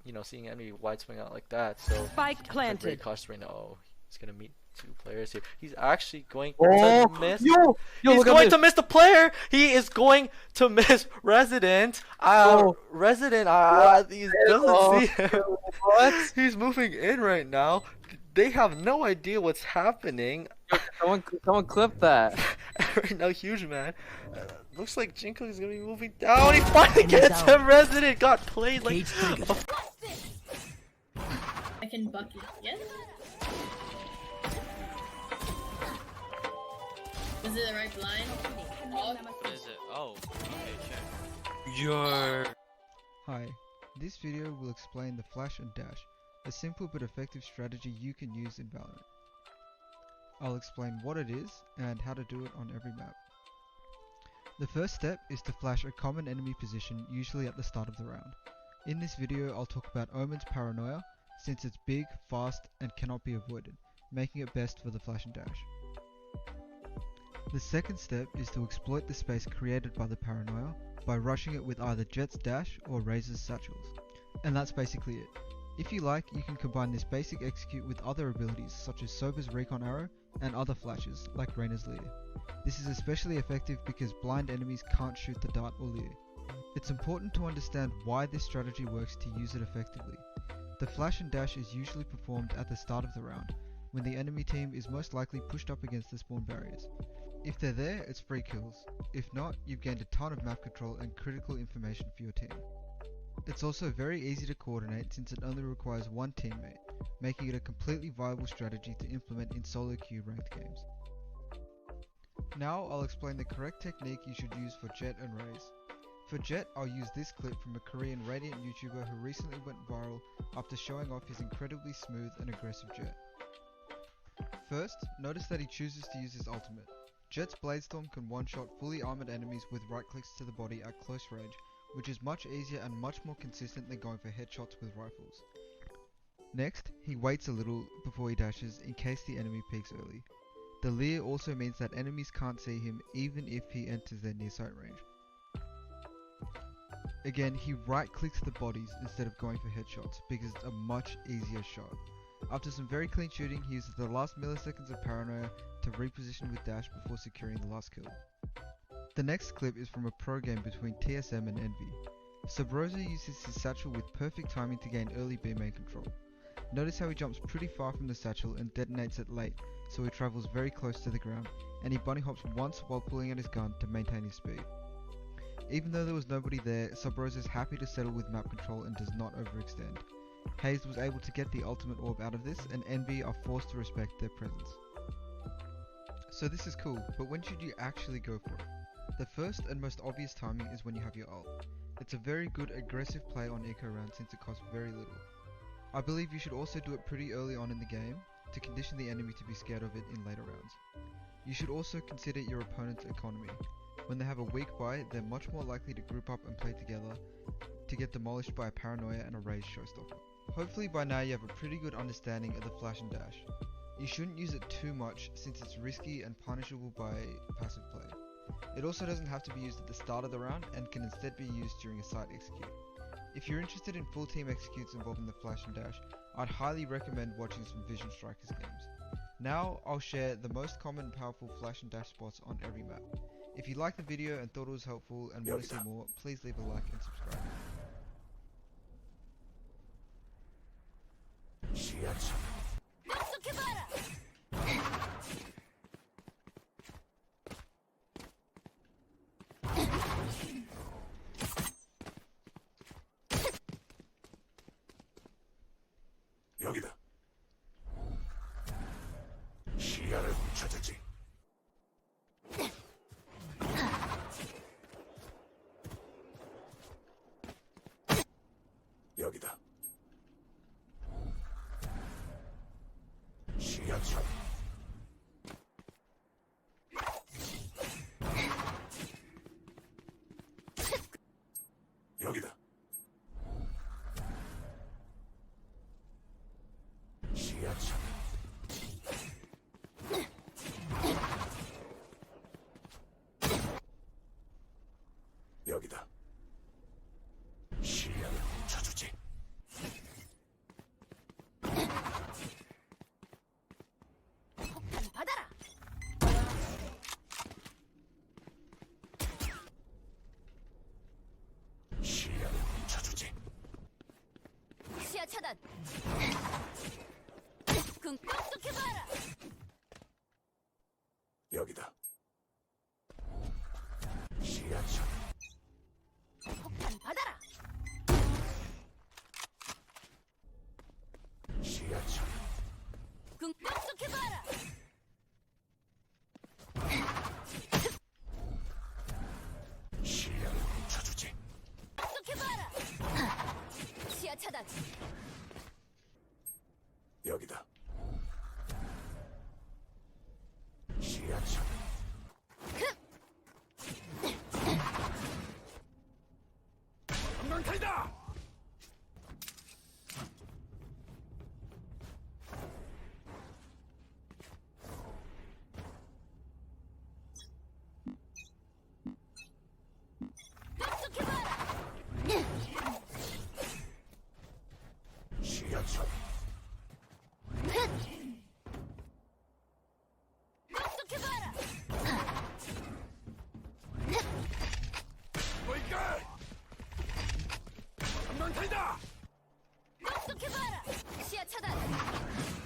You know, seeing enemy wide swing out like that, so Spike planted. very cautious right now. Oh, he's gonna meet two players here. He's actually going to miss. He's going to miss the player. He is going to miss Resident. Resident. He doesn't see him. What? He's moving in right now. They have no idea what's happening. Someone clip that. Right now, huge man. Looks like Jinko is gonna be moving down. He finally gets him. Resident got played like. I can bucket. Yes. Is it the right blind? Is it? Oh, okay, sure. Hi, this video will explain the flash and dash, a simple but effective strategy you can use in VALORANT. I'll explain what it is and how to do it on every map. The first step is to flash a common enemy position, usually at the start of the round. In this video I'll talk about Omen's paranoia, since it's big, fast and cannot be avoided, making it best for the flash and dash. The second step is to exploit the space created by the paranoia by rushing it with either Jett's dash or Razor's satchels. And that's basically it. If you like, you can combine this basic execute with other abilities such as Sober's recon arrow and other flashes like Reyna's leer. This is especially effective because blind enemies can't shoot the dart or leer. It's important to understand why this strategy works to use it effectively. The flash and dash is usually performed at the start of the round, when the enemy team is most likely pushed up against the spawn barriers. If they're there, it's free kills. If not, you've gained a ton of map control and critical information for your team. It's also very easy to coordinate since it only requires one teammate, making it a completely viable strategy to implement in solo queue ranked games. Now I'll explain the correct technique you should use for Jett and Raze. For Jett, I'll use this clip from a Korean Radiant YouTuber who recently went viral after showing off his incredibly smooth and aggressive Jett. First, notice that he chooses to use his ultimate. Jett's Bladestorm can one-shot fully armored enemies with right clicks to the body at close range, which is much easier and much more consistent than going for headshots with rifles. Next, he waits a little before he dashes in case the enemy peeks early. The leer also means that enemies can't see him even if he enters their near sight range. Again, he right clicks the bodies instead of going for headshots because it's a much easier shot. After some very clean shooting, he uses the last milliseconds of paranoia to reposition with dash before securing the last kill. The next clip is from a pro game between TSM and Envy. Sprouzy uses his satchel with perfect timing to gain early B main control. Notice how he jumps pretty far from the satchel and detonates it late, so he travels very close to the ground, and he bunny hops once while pulling out his gun to maintain his speed. Even though there was nobody there, Subrozy is happy to settle with map control and does not overextend. Hayes was able to get the ultimate orb out of this, and Envy are forced to respect their presence. So this is cool, but when should you actually go for it? The first and most obvious timing is when you have your ult. It's a very good aggressive play on eco round since it costs very little. I believe you should also do it pretty early on in the game to condition the enemy to be scared of it in later rounds. You should also consider your opponent's economy. When they have a weak buy, they're much more likely to group up and play together to get demolished by a paranoia and a Raze showstopper. Hopefully by now you have a pretty good understanding of the flash and dash. You shouldn't use it too much since it's risky and punishable by passive play. It also doesn't have to be used at the start of the round and can instead be used during a side execute. If you're interested in full team executes involving the flash and dash, I'd highly recommend watching some Vision Strikers games. Now I'll share the most common and powerful flash and dash spots on every map. If you liked the video and thought it was helpful and want to see more, please leave a like and subscribe. 여기다. 시야를 훔쳐주지. 시야차. 여기다. 시야차. 여기다. 시야를 훔쳐주지. 받아라. 시야를 훔쳐주지. 시야 차단. 똑똑해봐라. 여기다. 시야차. 폭탄 받아라. 시야차. 똑똑해봐라. 시야를 훔쳐주지. 똑똑해봐라. 시야 차단. 여기다. 시야차. 전방탄이다. 똑똑해봐라. 시야차. 똑똑해봐라. 뭘까? 전방탄이다. 똑똑해봐라. 시야 차단.